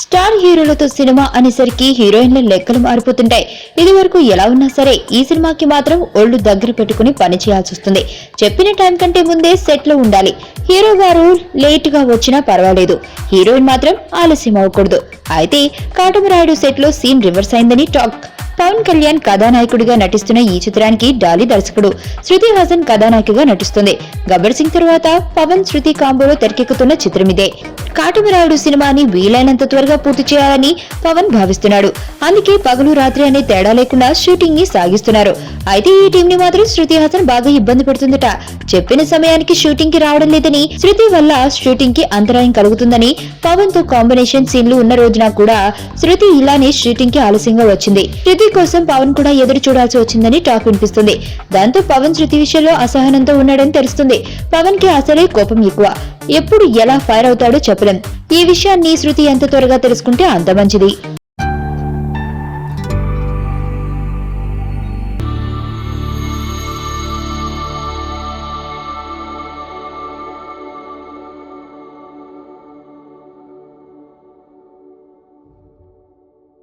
Star హీరోలతో cinema అనేసరికి హీరోయిన్ల లెక్కలు మారిపోతుంటాయి. ఇది వరకు ఎలా ఉన్నా సరే ఈ సినిమాకి మాత్రం ఒళ్ళు దగ్గర పెట్టుకుని పని చేయాల్సి వస్తుంది. చెప్పిన టైం కంటే ముందే సెట్ లో ఉండాలి. హీరో గారు లేట్ గా వచ్చినా పర్వాలేదు, హీరోయిన్ మాత్రం ఆలస్యం అవ్వకూడదు. అయితే కాటమరాయుడు సెట్ లో సీన్ రివర్స్ అయిందని టాక్. పవన్ కళ్యాణ్ కథానాయకుడిగా నటిస్తున్న ఈ చిత్రానికి డాలీ దర్శకుడు, శృతి హాసన్ కథానాయకిగా నటిస్తుంది. గబ్బర్ సింగ్ తరువాత పవన్ శృతి కాంబోలో తెరకెక్కుతున్న చిత్రమిదే. కాటమరాయుడు సినిమాని వీలైనంత త్వరగా పూర్తి చేయాలని పవన్ భావిస్తున్నాడు. అందుకే పగలు రాత్రి అనే తేడా లేకుండా షూటింగ్ ని సాగిస్తున్నారు. అయితే ఈ టీం ని మాత్రం శృతి హాసన్ బాగా ఇబ్బంది పడుతుందట. చెప్పిన సమయానికి షూటింగ్ కి రావడం లేదని, శృతి వల్ల షూటింగ్ కి అంతరాయం కలుగుతుందని, పవన్ తో కాంబినేషన్ సీన్లు ఉన్న రోజున కూడా శృతి ఇలానే షూటింగ్ కి ఆలస్యంగా వచ్చింది. శృతి కోసం పవన్ కూడా ఎదురు చూడాల్సి వచ్చిందని టాక్ వినిపిస్తుంది. దాంతో పవన్ శృతి విషయంలో అసహనంతో ఉన్నాడని తెలుస్తుంది. పవన్ కి అసలే కోపం ఎక్కువ. ఎప్పుడు ఎలా ఫైర్ అవుతాడో చెప్పలేం. ఈ విషయాన్ని శృతి ఎంత త్వరగా తెలుసుకుంటే అంత మంచిది.